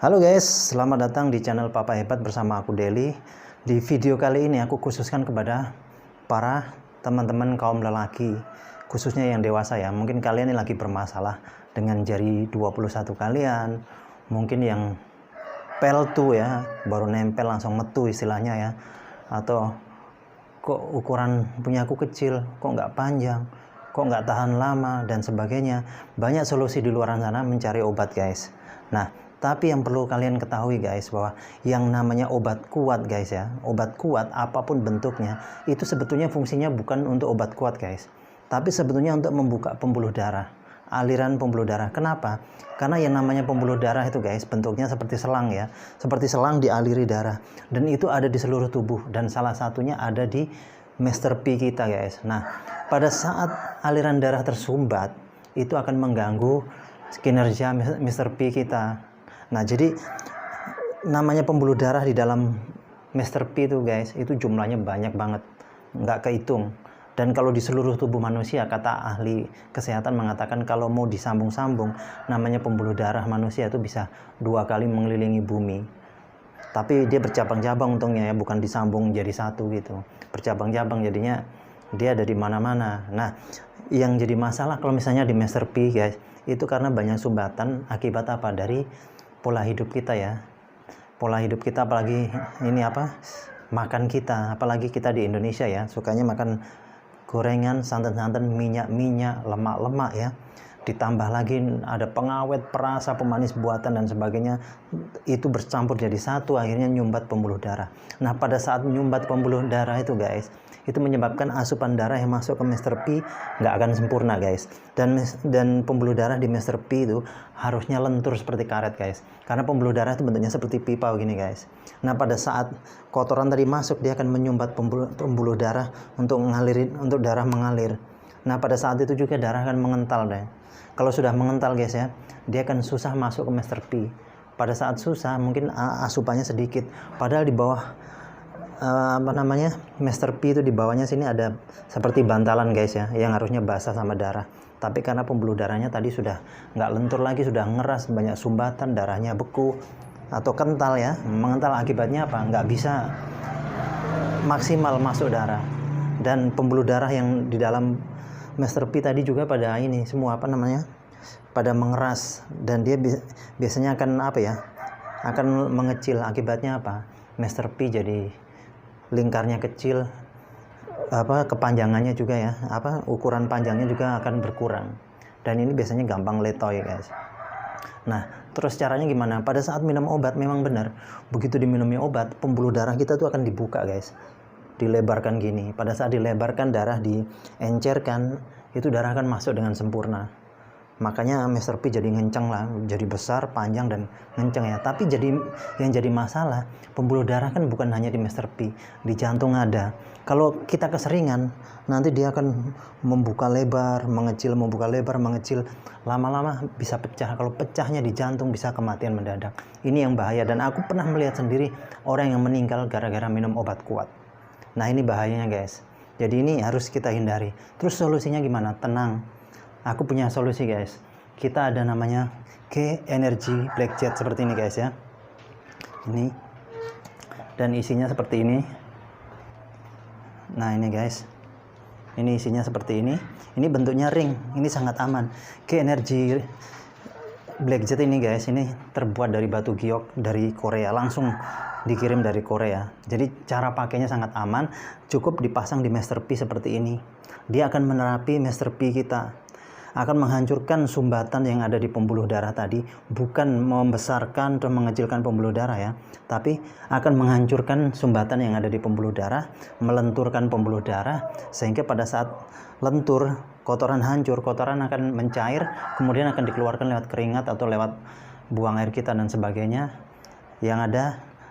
Halo guys, selamat datang di channel Papa Hebat bersama aku Deli. Di video kali ini aku khususkan kepada para teman-teman kaum lelaki, khususnya yang dewasa ya. Mungkin kalian ini lagi bermasalah dengan jari 21 kalian, mungkin yang peltu ya, baru nempel langsung metu istilahnya ya. Atau kok ukuran punya aku kecil, kok nggak panjang, kok nggak tahan lama dan sebagainya. Banyak solusi di luar sana mencari obat guys. Nah, tapi yang perlu kalian ketahui guys, bahwa yang namanya obat kuat guys ya, obat kuat apapun bentuknya, itu sebetulnya fungsinya bukan untuk obat kuat guys, tapi sebetulnya untuk membuka pembuluh darah, aliran pembuluh darah. Kenapa? Karena yang namanya pembuluh darah itu guys, bentuknya seperti selang ya, seperti selang dialiri darah, dan itu ada di seluruh tubuh, dan salah satunya ada di Master P kita guys. Nah, pada saat aliran darah tersumbat, itu akan mengganggu kinerja Master P kita. Nah, jadi namanya pembuluh darah di dalam Master P itu guys, itu jumlahnya banyak banget, nggak kehitung. Dan kalau di seluruh tubuh manusia, kata ahli kesehatan mengatakan kalau mau disambung-sambung, namanya pembuluh darah manusia itu bisa 2 kali mengelilingi bumi. Tapi dia bercabang-cabang untungnya ya, bukan disambung jadi satu gitu. Bercabang-cabang, jadinya dia ada di mana-mana. Nah, yang jadi masalah kalau misalnya di Master P guys, itu karena banyak sumbatan akibat apa? Dari pola hidup kita ya, pola hidup kita, apalagi ini apa, makan kita, apalagi kita di Indonesia ya, sukanya makan gorengan, santan-santan, minyak-minyak, lemak-lemak ya, ditambah lagi ada pengawet, perasa, pemanis buatan dan sebagainya, itu bercampur jadi satu, akhirnya nyumbat pembuluh darah. Nah, pada saat nyumbat pembuluh darah itu guys, itu menyebabkan asupan darah yang masuk ke Master P nggak akan sempurna guys, dan pembuluh darah di Master P itu harusnya lentur seperti karet guys, karena pembuluh darah itu bentuknya seperti pipa begini guys. Nah, pada saat kotoran tadi masuk, dia akan menyumbat pembuluh darah untuk darah mengalir. Nah, pada saat itu juga darah akan mengental deh. Kalau sudah mengental guys ya, dia akan susah masuk ke Master P. Pada saat susah mungkin asupannya sedikit, padahal di bawah Master P itu di bawahnya sini ada seperti bantalan guys ya, yang harusnya basah sama darah. Tapi karena pembuluh darahnya tadi sudah nggak lentur lagi, sudah ngeras, banyak sumbatan, darahnya beku atau kental ya, mengental, akibatnya apa? Nggak bisa maksimal masuk darah. Dan pembuluh darah yang di dalam Master P tadi juga pada ini semua pada mengeras, dan dia biasanya akan akan mengecil. Akibatnya apa? Master P jadi lingkarnya kecil, kepanjangannya juga ya, ukuran panjangnya juga akan berkurang, dan ini biasanya gampang letoy guys. Nah, terus caranya gimana? Pada saat minum obat memang benar, begitu diminumnya obat, pembuluh darah kita tuh akan dibuka guys, dilebarkan gini. Pada saat dilebarkan, darah diencerkan, itu darah akan masuk dengan sempurna. Makanya Master P jadi ngenceng lah, jadi besar, panjang, dan ngenceng ya. Tapi yang jadi masalah, pembuluh darah kan bukan hanya di Master P, di jantung ada. Kalau kita keseringan, nanti dia akan membuka lebar, mengecil, membuka lebar, mengecil. Lama-lama bisa pecah. Kalau pecahnya di jantung bisa kematian mendadak. Ini yang bahaya, dan aku pernah melihat sendiri orang yang meninggal gara-gara minum obat kuat. Nah, ini bahayanya guys. Jadi ini harus kita hindari. Terus solusinya gimana? Tenang. Aku punya solusi guys. Kita ada namanya K Energy Black Jet seperti ini guys ya. Ini. Dan isinya seperti ini. Nah, ini guys. Ini isinya seperti ini. Ini bentuknya ring. Ini sangat aman. K Energy Black Jet ini guys, ini terbuat dari batu giok dari Korea, langsung dikirim dari Korea. Jadi cara pakainya sangat aman. Cukup dipasang di Master P seperti ini. Dia akan menerapi Master P kita, akan menghancurkan sumbatan yang ada di pembuluh darah tadi, bukan membesarkan atau mengecilkan pembuluh darah ya, tapi akan menghancurkan sumbatan yang ada di pembuluh darah, melenturkan pembuluh darah, sehingga pada saat lentur, kotoran hancur, kotoran akan mencair, kemudian akan dikeluarkan lewat keringat atau lewat buang air kita dan sebagainya. Yang ada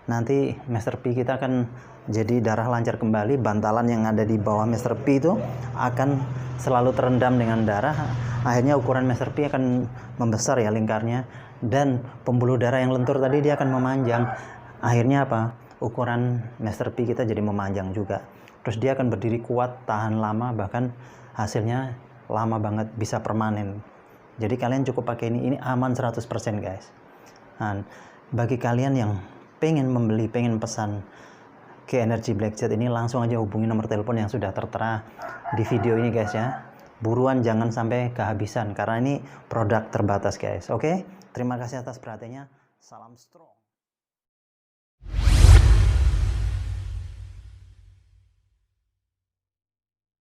nanti Master P kita akan jadi darah lancar kembali. Bantalan yang ada di bawah Master P itu akan selalu terendam dengan darah. Akhirnya ukuran Master P akan membesar ya lingkarnya, dan pembuluh darah yang lentur tadi dia akan memanjang. Akhirnya apa? Ukuran Master P kita jadi memanjang juga. Terus dia akan berdiri kuat, tahan lama, bahkan hasilnya lama banget, bisa permanen. Jadi kalian cukup pakai ini aman 100% guys. Nah, Bagi kalian yang pengen membeli, pengen pesan G Energy Black Jet ini, langsung aja hubungi nomor telepon yang sudah tertera di video ini guys ya. Buruan, jangan sampai kehabisan karena ini produk terbatas guys. Oke, terima kasih atas perhatiannya. Salam strong.